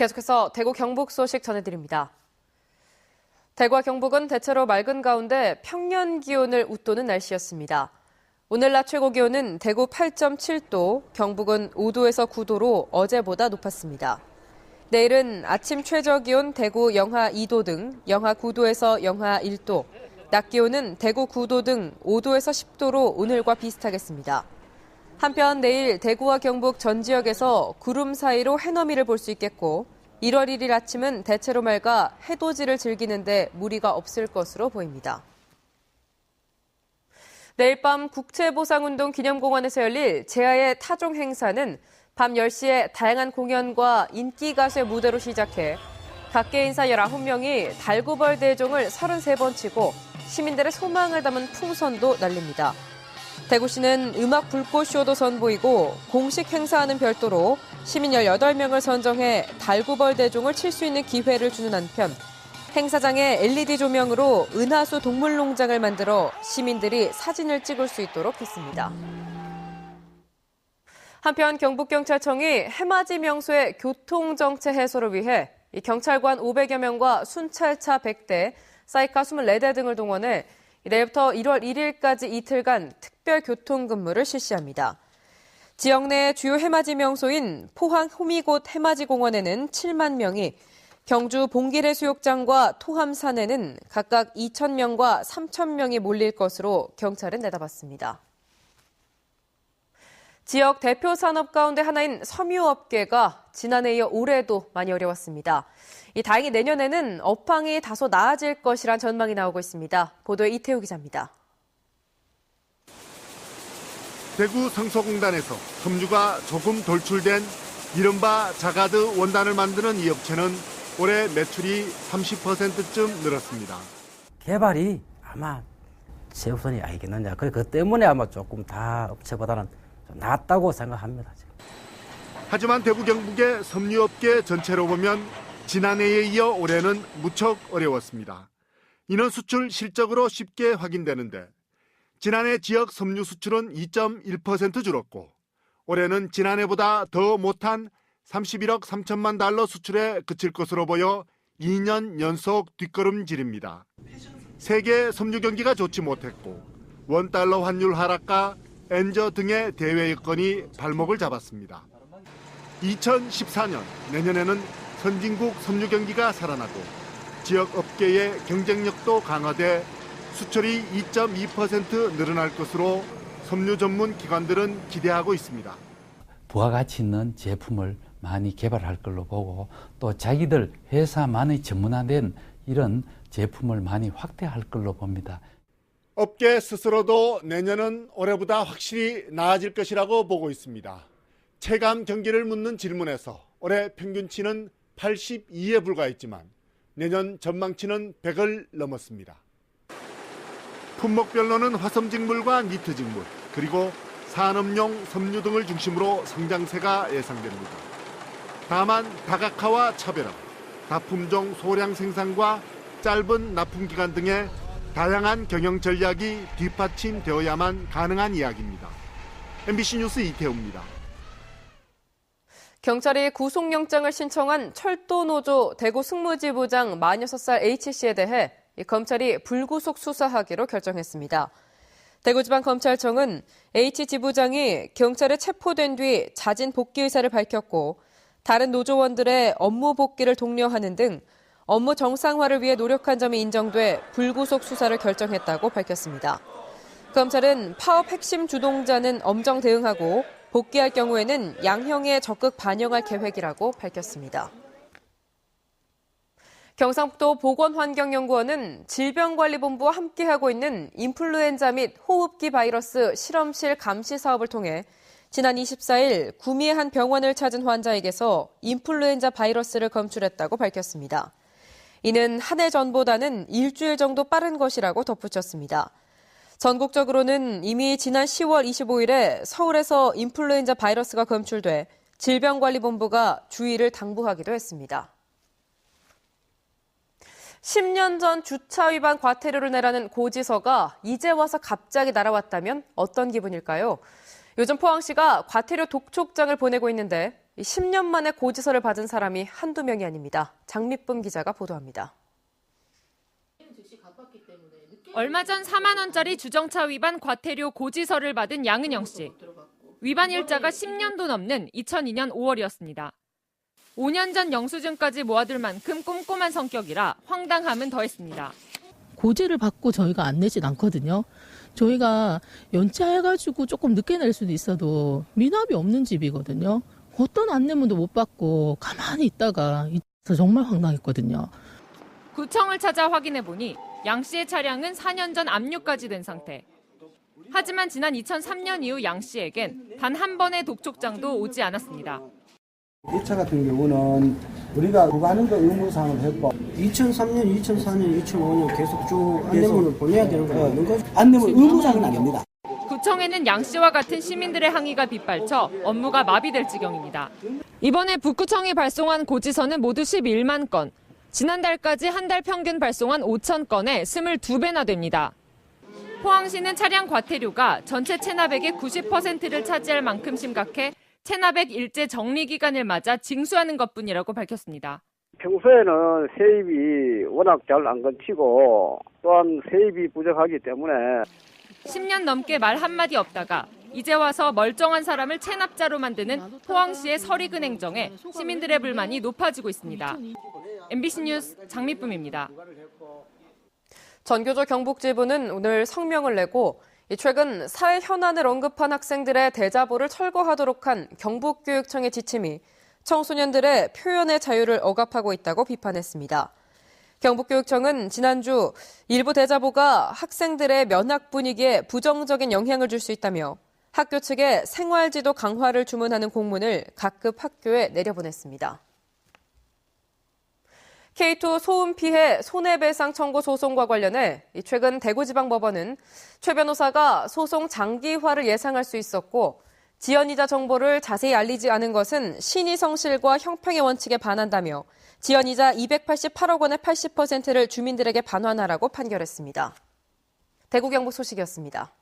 계속해서 대구 경북 소식 전해드립니다. 대구와 경북은 대체로 맑은 가운데 평년 기온을 웃도는 날씨였습니다. 오늘 낮 최고 기온은 대구 8.7도, 경북은 5도에서 9도로 어제보다 높았습니다. 내일은 아침 최저 기온 대구 영하 2도 등 영하 9도에서 영하 1도, 낮 기온은 대구 9도 등 5도에서 10도로 오늘과 비슷하겠습니다. 한편 내일 대구와 경북 전 지역에서 구름 사이로 해넘이를 볼 수 있겠고 1월 1일 아침은 대체로 맑아 해돋이를 즐기는데 무리가 없을 것으로 보입니다. 내일 밤 국채보상운동 기념공원에서 열릴 제아의 타종 행사는 밤 10시에 다양한 공연과 인기 가수의 무대로 시작해 각계 인사 19명이 달구벌 대종을 33번 치고 시민들의 소망을 담은 풍선도 날립니다. 대구시는 음악 불꽃쇼도 선보이고 공식 행사와는 별도로 시민 18명을 선정해 달구벌 대종을 칠 수 있는 기회를 주는 한편 행사장에 LED 조명으로 은하수 동물농장을 만들어 시민들이 사진을 찍을 수 있도록 했습니다. 한편 경북경찰청이 해맞이 명소의 교통정체 해소를 위해 경찰관 500여 명과 순찰차 100대, 사이카 24대 등을 동원해 내일부터 1월 1일까지 이틀간 특별 교통근무를 실시합니다. 지역 내 주요 해맞이 명소인 포항 호미곶 해맞이공원에는 7만 명이, 경주 봉길해수욕장과 토함산에는 각각 2,000명과 3,000명이 몰릴 것으로 경찰은 내다봤습니다. 지역 대표 산업 가운데 하나인 섬유업계가 지난해에 이어 올해도 많이 어려웠습니다. 다행히 내년에는 업황이 다소 나아질 것이란 전망이 나오고 있습니다. 보도에 이태우 기자입니다. 대구 성서공단에서 섬유가 조금 돌출된 이른바 자가드 원단을 만드는 이 업체는 올해 매출이 30%쯤 늘었습니다. 개발이 아마 최우선이 아니겠느냐. 그 때문에 아마 조금 다 업체보다는 좀 낫다고 생각합니다. 하지만 대구 경북의 섬유업계 전체로 보면 지난해에 이어 올해는 무척 어려웠습니다. 이는 수출 실적으로 쉽게 확인되는데 지난해 지역 섬유 수출은 2.1% 줄었고 올해는 지난해보다 더 못한 31억 3천만 달러 수출에 그칠 것으로 보여 2년 연속 뒷걸음질입니다. 세계 섬유 경기가 좋지 못했고 원달러 환율 하락과 엔저 등의 대외 여건이 발목을 잡았습니다. 2014년 내년에는 선진국 섬유 경기가 살아나고 지역 업계의 경쟁력도 강화돼 수출이 2.2% 늘어날 것으로 섬유 전문 기관들은 기대하고 있습니다. 부가가치 있는 제품을 많이 개발할 걸로 보고 또 자기들 회사만의 전문화된 이런 제품을 많이 확대할 걸로 봅니다. 업계 스스로도 내년은 올해보다 확실히 나아질 것이라고 보고 있습니다. 체감 경기를 묻는 질문에서 올해 평균치는 82에 불과했지만 내년 전망치는 100을 넘었습니다. 품목별로는 화섬직물과 니트직물, 그리고 산업용 섬유 등을 중심으로 성장세가 예상됩니다. 다만 다각화와 차별화, 다품종 소량 생산과 짧은 납품기간 등의 다양한 경영 전략이 뒷받침되어야만 가능한 이야기입니다. MBC 뉴스 이태우입니다. 경찰이 구속영장을 신청한 철도노조 대구 승무지부장 46살 H씨에 대해 검찰이 불구속 수사하기로 결정했습니다. 대구지방검찰청은 H지부장이 경찰에 체포된 뒤 자진 복귀 의사를 밝혔고 다른 노조원들의 업무 복귀를 독려하는 등 업무 정상화를 위해 노력한 점이 인정돼 불구속 수사를 결정했다고 밝혔습니다. 검찰은 파업 핵심 주동자는 엄정 대응하고 복귀할 경우에는 양형에 적극 반영할 계획이라고 밝혔습니다. 경상북도 보건환경연구원은 질병관리본부와 함께하고 있는 인플루엔자 및 호흡기 바이러스 실험실 감시 사업을 통해 지난 24일 구미의 한 병원을 찾은 환자에게서 인플루엔자 바이러스를 검출했다고 밝혔습니다. 이는 한 해 전보다는 일주일 정도 빠른 것이라고 덧붙였습니다. 전국적으로는 이미 지난 10월 25일에 서울에서 인플루엔자 바이러스가 검출돼 질병관리본부가 주의를 당부하기도 했습니다. 10년 전 주차 위반 과태료를 내라는 고지서가 이제 와서 갑자기 날아왔다면 어떤 기분일까요? 요즘 포항시가 과태료 독촉장을 보내고 있는데 10년 만에 고지서를 받은 사람이 한두 명이 아닙니다. 장미쁨 기자가 보도합니다. 얼마 전 4만 원짜리 주정차 위반 과태료 고지서를 받은 양은영 씨. 위반 일자가 10년도 넘는 2002년 5월이었습니다. 5년 전 영수증까지 모아둘 만큼 꼼꼼한 성격이라 황당함은 더했습니다. 고지를 받고 저희가 안 내진 않거든요. 저희가 연차해가지고 조금 늦게 낼 수도 있어도 미납이 없는 집이거든요. 어떤 안내문도 못 받고 가만히 있다가 정말 황당했거든요. 구청을 찾아 확인해보니 양 씨의 차량은 4년 전 압류까지 된 상태. 하지만 지난 2003년 이후 양 씨에겐 단 한 번의 독촉장도 오지 않았습니다. 이 차 같은 경우는 우리가 구가하는 거 의무사항을 했고 2003년, 2004년, 2005년 계속 쭉 안내문을 보내야 되는 거예요. 안내문 의무사항은 아닙니다. 구청에는 양 씨와 같은 시민들의 항의가 빗발쳐 업무가 마비될 지경입니다. 이번에 북구청이 발송한 고지서는 모두 11만 건. 지난달까지 한 달 평균 발송한 5천 건에 22배나 됩니다. 포항시는 차량 과태료가 전체 체납액의 90%를 차지할 만큼 심각해 체납액 일제 정리 기간을 맞아 징수하는 것뿐이라고 밝혔습니다. 평소에는 세입이 워낙 잘 안 건치고 또한 세입이 부족하기 때문에 10년 넘게 말 한마디 없다가 이제 와서 멀쩡한 사람을 체납자로 만드는 포항시의 서리근 행정에 시민들의 불만이 높아지고 있습니다. MBC 뉴스 장미쁨입니다. 전교조 경북지부는 오늘 성명을 내고 최근 사회 현안을 언급한 학생들의 대자보를 철거하도록 한 경북교육청의 지침이 청소년들의 표현의 자유를 억압하고 있다고 비판했습니다. 경북교육청은 지난주 일부 대자보가 학생들의 면학 분위기에 부정적인 영향을 줄 수 있다며 학교 측에 생활지도 강화를 주문하는 공문을 각급 학교에 내려보냈습니다. K2 소음 피해 손해배상 청구 소송과 관련해 최근 대구지방법원은 최 변호사가 소송 장기화를 예상할 수 있었고 지연이자 정보를 자세히 알리지 않은 것은 신의 성실과 형평의 원칙에 반한다며 지연이자 288억 원의 80%를 주민들에게 반환하라고 판결했습니다. 대구 경북 소식이었습니다.